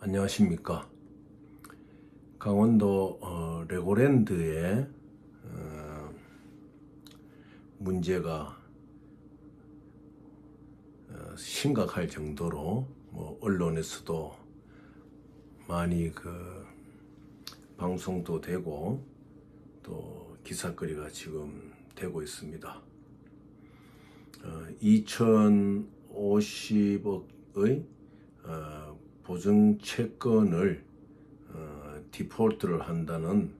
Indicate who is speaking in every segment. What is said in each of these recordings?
Speaker 1: 안녕하십니까. 강원도 레고랜드에 문제가 심각할 정도로 언론에서도 많이 방송도 되고 또 기사거리가 지금 되고 있습니다. 2050억의 보증 채권을 디폴트를 한다는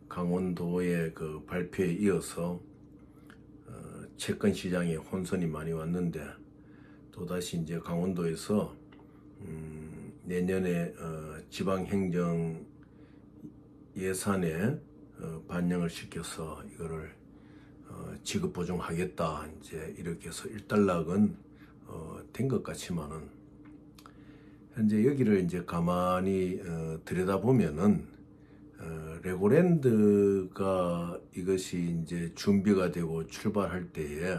Speaker 1: 강원도의 발표에 이어서 채권 시장에 혼선이 많이 왔는데, 또다시 이제 강원도에서 내년에 지방행정 예산에 반영을 시켜서 이거를 지급 보증하겠다, 이제 이렇게 해서 일단락은 된 것 같지만은, 현재 여기를 이제 가만히 들여다보면은 레고랜드가 이것이 이제 준비가 되고 출발할 때에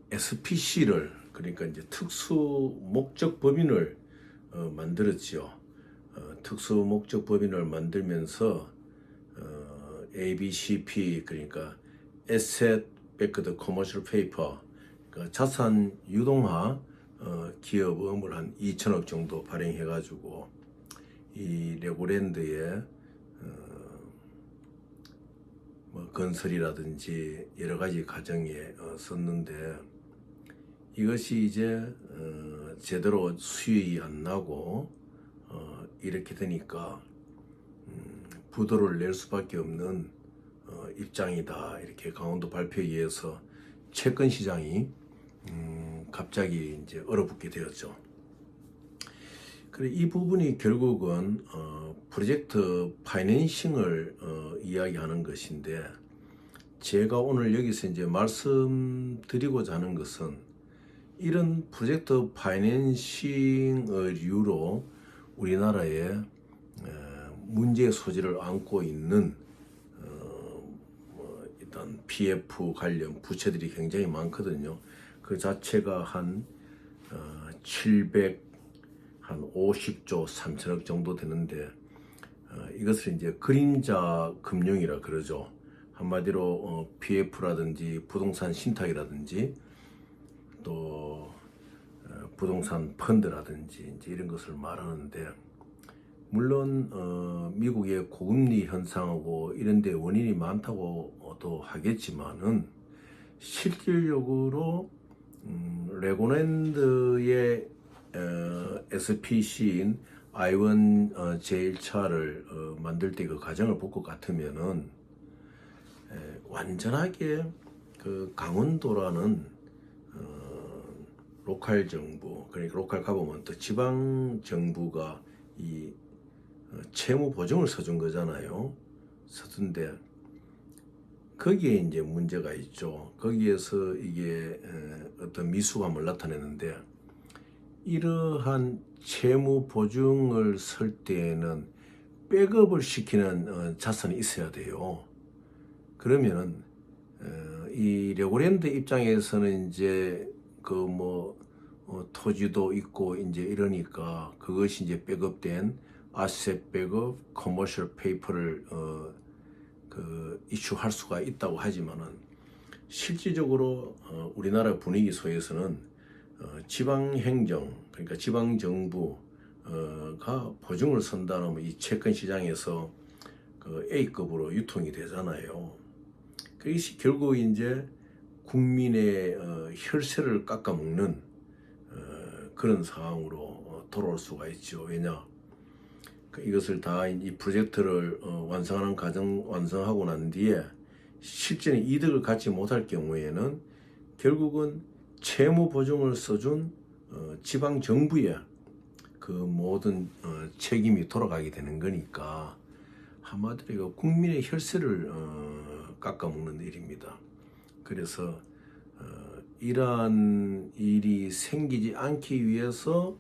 Speaker 1: SPC를, 그러니까 이제 특수 목적 법인을 만들었죠. 특수 목적 법인을 만들면서 ABCP, 그러니까 Asset Backed Commercial Paper, 그러니까 자산 유동화 기업음을 한 2천억 정도 발행해가지고 이 레고랜드에 건설이라든지 여러 가지 과정에 썼는데, 이것이 이제 제대로 수익이 안 나고 이렇게 되니까 부도를 낼 수밖에 없는 입장이다, 이렇게 강원도 발표에 의해서 채권 시장이 갑자기 이제 얼어붙게 되었죠. 그래, 이 부분이 결국은 프로젝트 파이낸싱을 이야기하는 것인데, 제가 오늘 여기서 이제 말씀드리고자 하는 것은, 이런 프로젝트 파이낸싱을 이유로 우리나라에 문제의 소지를 안고 있는 일단 PF 관련 부채들이 굉장히 많거든요. 그 자체가 한 750조 3천억 정도 되는데, 이것을 이제 그림자 금융이라 그러죠. 한마디로 PF라든지 부동산 신탁이라든지 또 부동산 펀드라든지 이제 이런 것을 말하는데, 물론 미국의 고금리 현상하고 이런 데 원인이 많다고도 하겠지만은, 실질적으로 레고랜드의 SPC인 I1 제1차를 만들 때 그 과정을 볼 것 같으면은 완전하게 강원도라는 로컬 정부, 그러니까 로컬 가버먼트, 지방 정부가 이 채무 보증을 서준 거잖아요. 서준데 거기에 이제 문제가 있죠. 거기에서 이게 어떤 미숙함을 나타내는데, 이러한 채무 보증을 설 때에는 백업을 시키는 자산이 있어야 돼요. 그러면은 이 레고랜드 입장에서는 이제 토지도 있고 이제 이러니까 그것이 이제 백업된 아셋 백업 커머셜 페이퍼를 이슈할 수가 있다고 하지만은, 실질적으로 우리나라 분위기 속에서는 지방행정, 그러니까 지방정부가 보증을 선다면 이 채권 시장에서 A급으로 유통이 되잖아요. 그것이 결국 이제 국민의 혈세를 깎아먹는 그런 상황으로 돌아올 수가 있죠. 왜냐? 이것을 다 이 프로젝트를 완성하는 과정 완성하고 난 뒤에 실제는 이득을 갖지 못할 경우에는 결국은 채무 보증을 써준 지방 정부의 그 모든 책임이 돌아가게 되는 거니까, 한마디로 국민의 혈세를 깎아먹는 일입니다. 그래서 이러한 일이 생기지 않기 위해서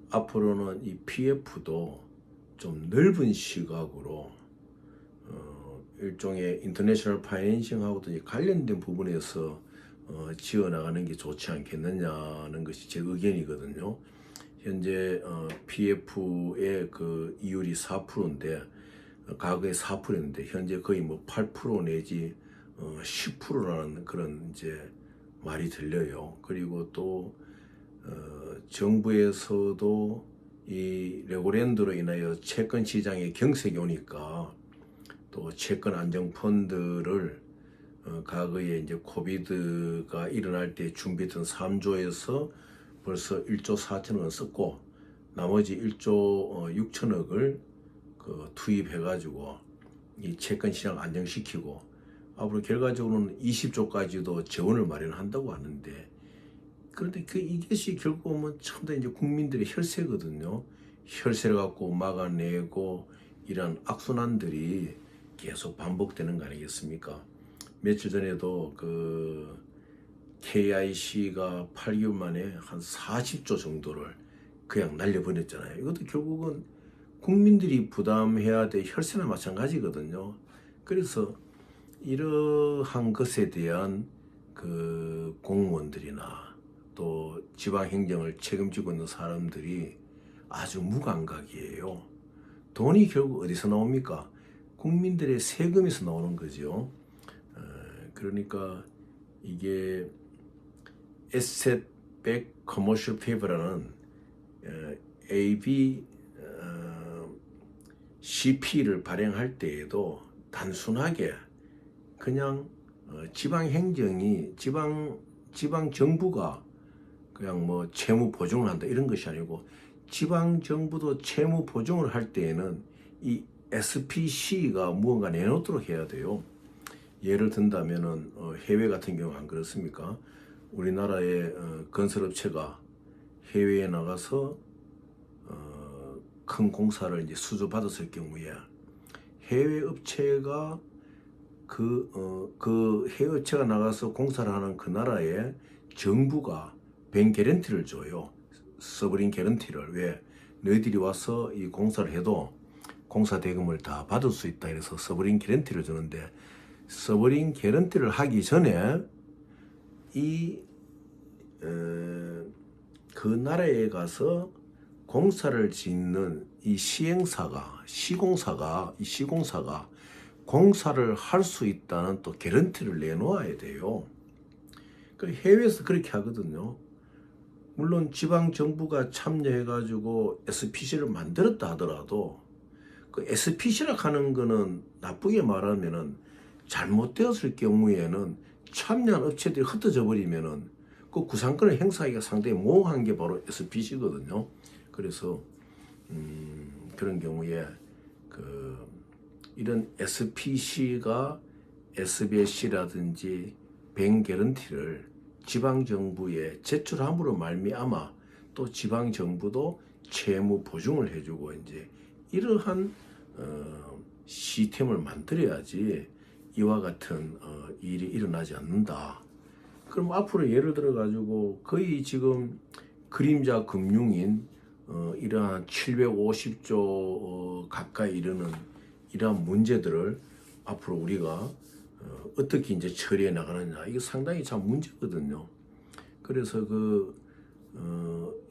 Speaker 1: 앞으로는 이 PF도 좀 넓은 시각으로 일종의 인터내셔널 파이낸싱하고도 관련된 부분에서 지어 나가는 게 좋지 않겠느냐는 것이 제 의견이거든요. 현재 PF의 그 이율이 4%인데 과거에 4%였는데 현재 거의 뭐 8% 내지 10%라는 그런 이제 말이 들려요. 그리고 또 정부에서도 이 레고랜드로 인하여 채권 시장에 경색이 오니까 또 채권 안정 펀드를 과거에 이제 코비드가 일어날 때 준비했던 3조에서 벌써 1조 4천억을 썼고 나머지 1조 6천억을 투입해가지고 이 채권 시장 안정시키고 앞으로 결과적으로는 20조까지도 재원을 마련한다고 하는데 그런데 이것이 결국 보면 전부 다 이제 국민들의 혈세거든요. 혈세를 갖고 막아내고 이런 악순환들이 계속 반복되는 거 아니겠습니까? 며칠 전에도 그 KIC가 8개월 만에 한 40조 정도를 그냥 날려버렸잖아요. 이것도 결국은 국민들이 부담해야 될 혈세나 마찬가지거든요. 그래서 이러한 것에 대한 그 공무원들이나 또 지방행정을 책임지고 있는 사람들이 아주 무감각이에요. 돈이 결국 어디서 나옵니까? 국민들의 세금에서 나오는 거죠. 그러니까 이게 Asset-Backed Commercial Paper라는 AB CP를 발행할 때에도 단순하게 그냥 지방 행정이 지방 정부가 그냥 뭐 채무 보증을 한다 이런 것이 아니고 지방 정부도 채무 보증을 할 때에는 이 SPC가 무언가 내놓도록 해야 돼요. 예를 든다면은 해외 같은 경우 안 그렇습니까? 우리나라의 건설업체가 해외에 나가서 큰 공사를 이제 수주받았을 경우에 해외 업체가 그 해외 업체가 나가서 공사를 하는 그 나라에 정부가 뱅 개런티를 줘요. 서브린 개런티를. 왜? 너희들이 와서 이 공사를 해도 공사 대금을 다 받을 수 있다. 그래서 서브린 개런티를 주는데 서브린 개런티를 하기 전에 그 나라에 가서 공사를 짓는 이 시공사가 공사를 할 수 있다는 또 개런티를 내놓아야 돼요. 그 해외에서 그렇게 하거든요. 물론 지방 정부가 참여해가지고 SPC를 만들었다 하더라도 그 SPC라 하는 거는 나쁘게 말하면은 잘못되었을 경우에는 참여한 업체들이 흩어져 버리면은 그 구상권을 행사하기가 상당히 모호한 게 바로 SPC거든요. 그래서 그런 경우에 이런 SPC가 SBS라든지 뱅 개런티를 지방 정부에 제출함으로 말미암아 또 지방 정부도 채무 보증을 해주고 이제 이러한 시스템을 만들어야지 이와 같은 일이 일어나지 않는다. 그럼 앞으로 예를 들어 가지고 거의 지금 그림자 금융인 이러한 750조 가까이 이르는 이러한 문제들을 앞으로 우리가 어떻게 이제 처리해 나가느냐 이거 상당히 참 문제거든요. 그래서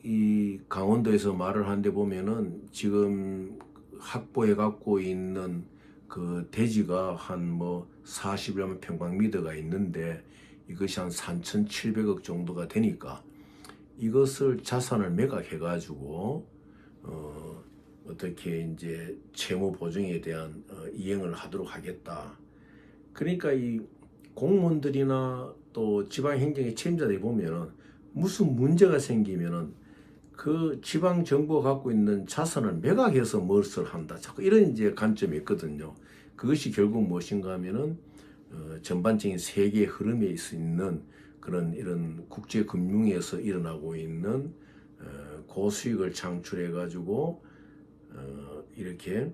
Speaker 1: 이 강원도에서 말을 하는데 보면은 지금 확보해 갖고 있는 그 대지가 한 뭐 40여만 평방미터가 있는데 이것이 한 3,700억 정도가 되니까 이것을 자산을 매각해 가지고 어떻게 이제 채무 보증에 대한 이행을 하도록 하겠다. 그러니까 이 공무원들이나 또 지방 행정의 책임자들이 보면은 무슨 문제가 생기면은 그 지방 정부가 갖고 있는 자산을 매각해서 무엇을 한다. 자꾸 이런 이제 관점이 있거든요. 그것이 결국 무엇인가 하면은 전반적인 세계 흐름에 있는 그런 이런 국제 금융에서 일어나고 있는 고수익을 창출해 가지고 이렇게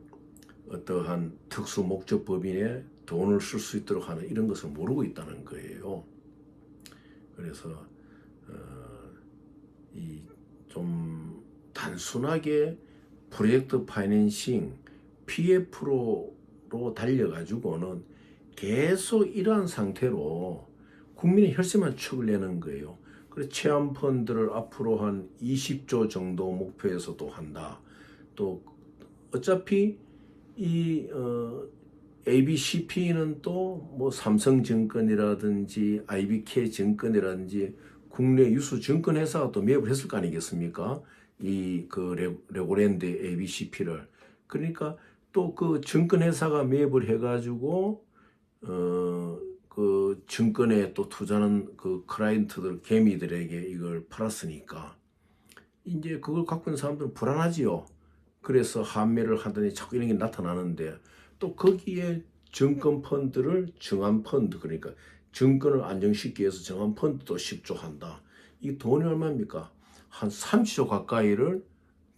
Speaker 1: 어떠한 특수 목적 법인에 돈을 쓸 수 있도록 하는 이런 것을 모르고 있다는 거예요. 그래서 이 좀 단순하게 프로젝트 파이낸싱 PF로 달려가지고는 계속 이러한 상태로 국민의 혈세만 축을 내는 거예요. 그래서 체험 펀드를 앞으로 한 20조 정도 목표에서 또 한다. 또 어차피 이 ABCP는 또 뭐 삼성증권이라든지 IBK증권이라든지 국내 유수 증권 회사가 또 매입을 했을 거 아니겠습니까? 이 그 레고랜드 ABCP를. 그러니까 또 그 증권 회사가 매입을 해가지고 그 증권에 또 투자하는 그 클라이언트들 개미들에게 이걸 팔았으니까 이제 그걸 갖고 있는 사람들은 불안하지요. 그래서 환매를 하더니 자꾸 이런 게 나타나는데 또 거기에 증권 펀드를 정한 펀드, 그러니까 증권을 안정시키기 위해서 정한 펀드도 10조 한다. 이 돈이 얼마입니까? 한 30조 가까이를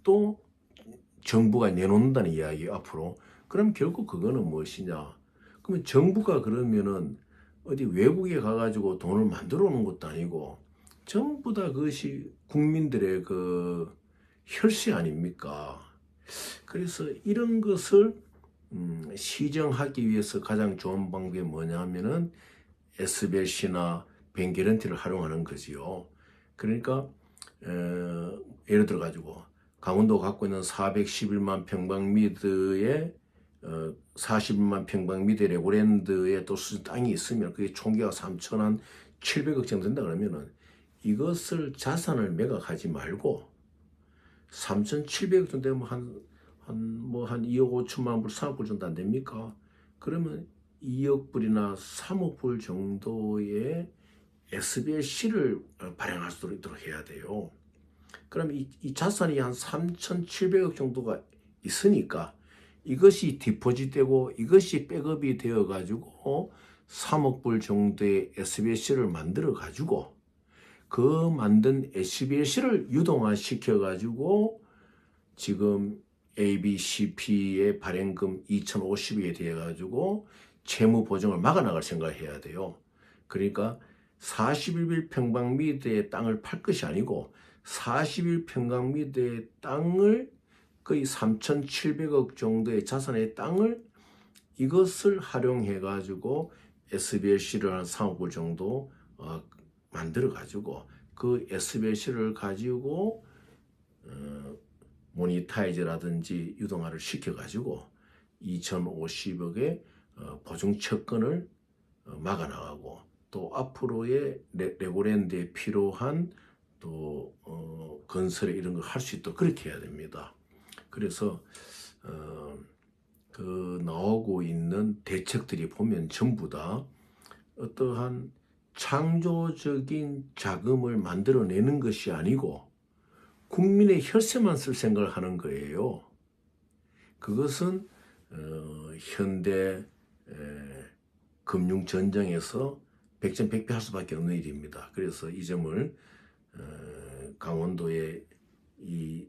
Speaker 1: 또 정부가 내놓는다는 이야기 앞으로. 그럼 결국 그거는 무엇이냐? 그러면 정부가 그러면은 어디 외국에 가가지고 돈을 만들어 오는 것도 아니고 전부 다 그것이 국민들의 그 혈세 아닙니까? 그래서 이런 것을 시정하기 위해서 가장 좋은 방법이 뭐냐면은 SBLC나 뱅게런티를 활용하는 거지요. 그러니까 예를 들어 가지고 강원도 갖고 있는 411만 평방미터의 41만 평방미터 레고랜드에 또 땅이 있으면 그게 총계가 3,700억 정도 된다 그러면은 이것을 자산을 매각하지 말고 3,700억 정도 되면 한 2억 5천만 불, 3억 불 정도 안 됩니까? 그러면 2억 불이나 3억 불 정도의 SBLC를 발행할 수 있도록 해야 돼요. 그럼 이 자산이 한 3,700억 정도가 있으니까 이것이 디포짓되고 이것이 백업이 되어 가지고 3억 불 정도의 SBLC를 만들어 가지고 그 만든 SBLC를 유동화 시켜 가지고 지금 ABCP의 발행금 2,050억에 대해 가지고 채무 보증을 막아나갈 생각을 해야 돼요. 그러니까 41평방미터의 땅을 팔 것이 아니고 41평방미터의 땅을 거의 3,700억 정도의 자산의 땅을 이것을 활용해 가지고 SBLC를 한 3억 불 정도 만들어 가지고 그 SBLC를 가지고 모니타이즈라든지 유동화를 시켜 가지고 2,050억의 보증 채권을 막아 나가고 또 앞으로의 레고랜드에 필요한 또 건설에 이런 걸 할 수 있도록 그렇게 해야 됩니다. 그래서 그 나오고 있는 대책들이 보면 전부 다 어떠한 창조적인 자금을 만들어내는 것이 아니고 국민의 혈세만 쓸 생각을 하는 거예요. 그것은 현대 금융 전쟁에서 백전백패할 수밖에 없는 일입니다. 그래서 이 점을 강원도의 이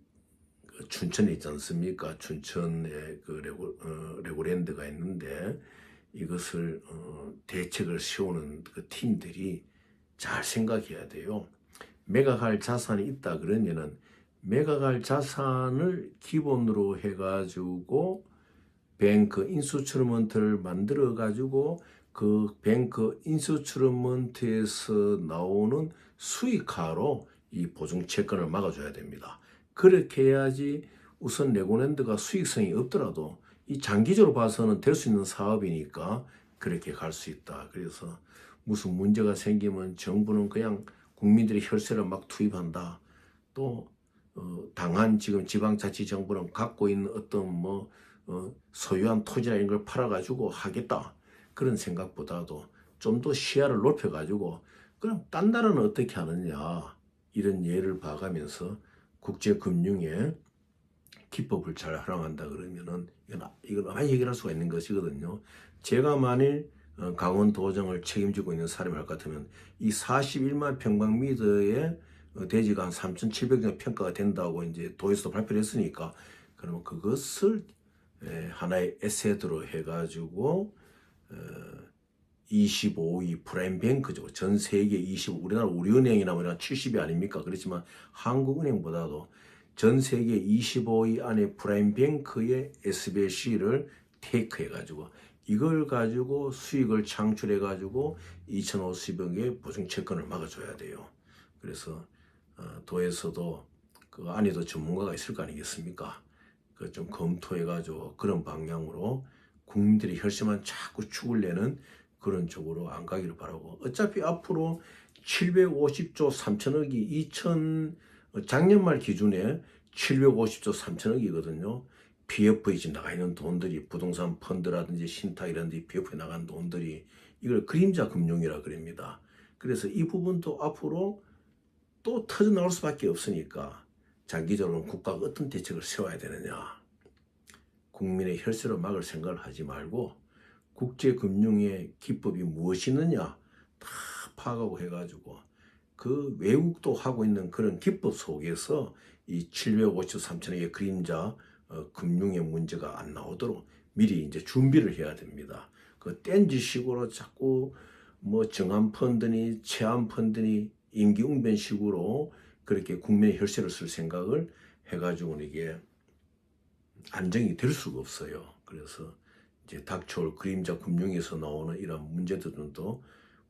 Speaker 1: 춘천에 있지 않습니까? 춘천에 그 레고랜드가 있는데 이것을 대책을 세우는 그 팀들이 잘 생각해야 돼요. 매각할 자산이 있다 그러면은 매각할 자산을 기본으로 해가지고 뱅크 인스트루먼트를 만들어 가지고 그 뱅크 인스트루먼트에서 나오는 수익화로 이 보증 채권을 막아줘야 됩니다. 그렇게 해야지 우선 레고랜드가 수익성이 없더라도 이 장기적으로 봐서는 될 수 있는 사업이니까 그렇게 갈 수 있다. 그래서 무슨 문제가 생기면 정부는 그냥 국민들의 혈세를 막 투입한다. 또 당한 지금 지방자치정부는 갖고 있는 어떤 소유한 토지나 이런 걸 팔아가지고 하겠다. 그런 생각보다도 좀 더 시야를 높여가지고 그럼 딴 나라는 어떻게 하느냐 이런 예를 봐가면서 국제금융의 기법을 잘 활용한다 그러면은 이건 많이 해결할 수가 있는 것이거든요. 제가 만일 강원도정을 책임지고 있는 사람이 할 것 같으면 이 41만 평방미터의 대지가 한 3,700억 정도 평가가 된다고 이제 도에서도 발표를 했으니까 그러면 그것을 하나의 에셋으로 해가지고 25위 프라임뱅크죠. 전 세계 25, 우리나라 우리은행이나 뭐냐 70위 아닙니까? 그렇지만 한국은행보다도 전 세계 25위 안에 프라임뱅크의 SBLC를 테이크해가지고 이걸 가지고 수익을 창출해 가지고 2,050억의 보증 채권을 막아줘야 돼요. 그래서 도에서도 그 안에도 전문가가 있을 거 아니겠습니까? 그 좀 검토해 가지고 그런 방향으로 국민들이 혈세만 자꾸 축을 내는 그런 쪽으로 안 가기를 바라고, 어차피 앞으로 750조 3천억이 작년 말 기준에 750조 3천억이거든요. PF에 지금 나가 있는 돈들이, 부동산 펀드라든지 신탁 이런 데 PF에 나간 돈들이, 이걸 그림자 금융이라 그럽니다. 그래서 이 부분도 앞으로 또 터져 나올 수밖에 없으니까 장기적으로 국가가 어떤 대책을 세워야 되느냐, 국민의 혈세로 막을 생각을 하지 말고 국제금융의 기법이 무엇이느냐 다 파악하고 해가지고 그 외국도 하고 있는 그런 기법 속에서 이 753천억의 그림자 금융의 문제가 안 나오도록 미리 이제 준비를 해야 됩니다. 그 땡지식으로 자꾸 뭐 정한펀드니 채한펀드니 임기응변식으로 그렇게 국민의 혈세를 쓸 생각을 해가지고는 이게 안정이 될 수가 없어요. 그래서 이제 닥쳐올 그림자 금융에서 나오는 이런 문제들도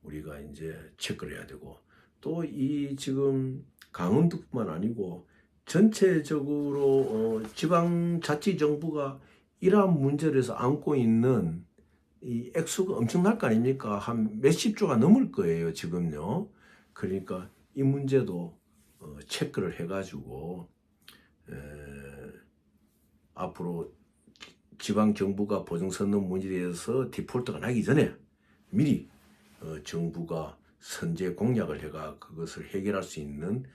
Speaker 1: 우리가 이제 체크를 해야 되고, 또 이 지금 강원도뿐만 아니고 전체적으로 지방자치정부가 이러한 문제를 해서 안고 있는 이 액수가 엄청날 거 아닙니까? 한 몇십 조가 넘을 거예요, 지금요. 그러니까 이 문제도 체크를 해가지고 앞으로 지방 정부가 보증선 넘은 문제에 대해서 디폴트가 나기 전에 미리 정부가 선제 공약을 해가 그것을 해결할 수 있는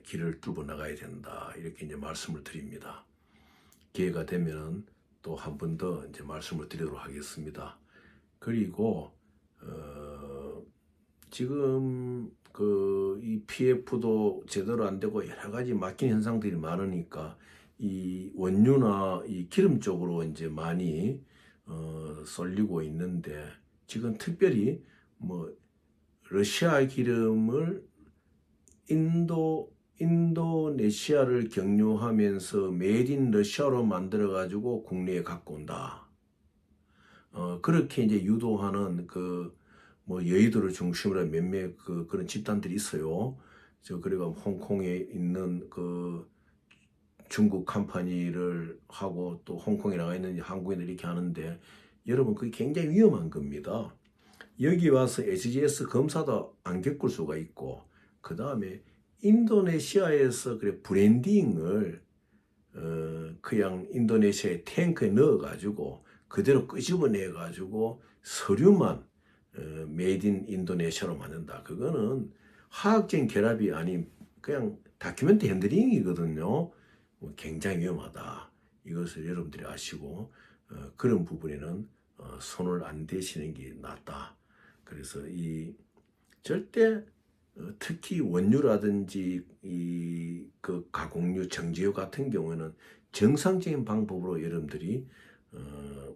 Speaker 1: 길을 뚫고 나가야 된다, 이렇게 이제 말씀을 드립니다. 기회가 되면 또 한 번 더 이제 말씀을 드리도록 하겠습니다. 그리고 지금 이 PF도 제대로 안 되고 여러 가지 막힌 현상들이 많으니까 이 원유나 이 기름 쪽으로 이제 많이 쏠리고 있는데, 지금 특별히 뭐 러시아 기름을 인도네시아를 경유하면서 메이드 인 러시아로 만들어 가지고 국내에 갖고 온다. 그렇게 이제 유도하는 뭐 여의도를 중심으로 몇몇 그런 집단들이 있어요. 그리고 홍콩에 있는 중국 컴퍼니를 하고 또 홍콩에 나가 있는 한국인들이 이렇게 하는데, 여러분 그게 굉장히 위험한 겁니다. 여기 와서 SGS 검사도 안 겪을 수가 있고, 그 다음에 인도네시아에서 그래 브랜딩을 그냥 인도네시아의 탱크에 넣어가지고 그대로 끄집어내가지고 서류만 메이드 인 인도네시아로 만든다. 그거는 화학적인 결합이 아닌 그냥 다큐멘트 핸들링이거든요. 굉장히 위험하다. 이것을 여러분들이 아시고 그런 부분에는 손을 안 대시는 게 낫다. 그래서 절대 특히 원유라든지 그 가공유, 정제유 같은 경우에는 정상적인 방법으로 여러분들이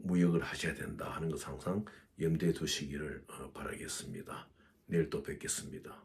Speaker 1: 무역을 하셔야 된다 하는 것을 항상 염두에 두시기를 바라겠습니다. 내일 또 뵙겠습니다.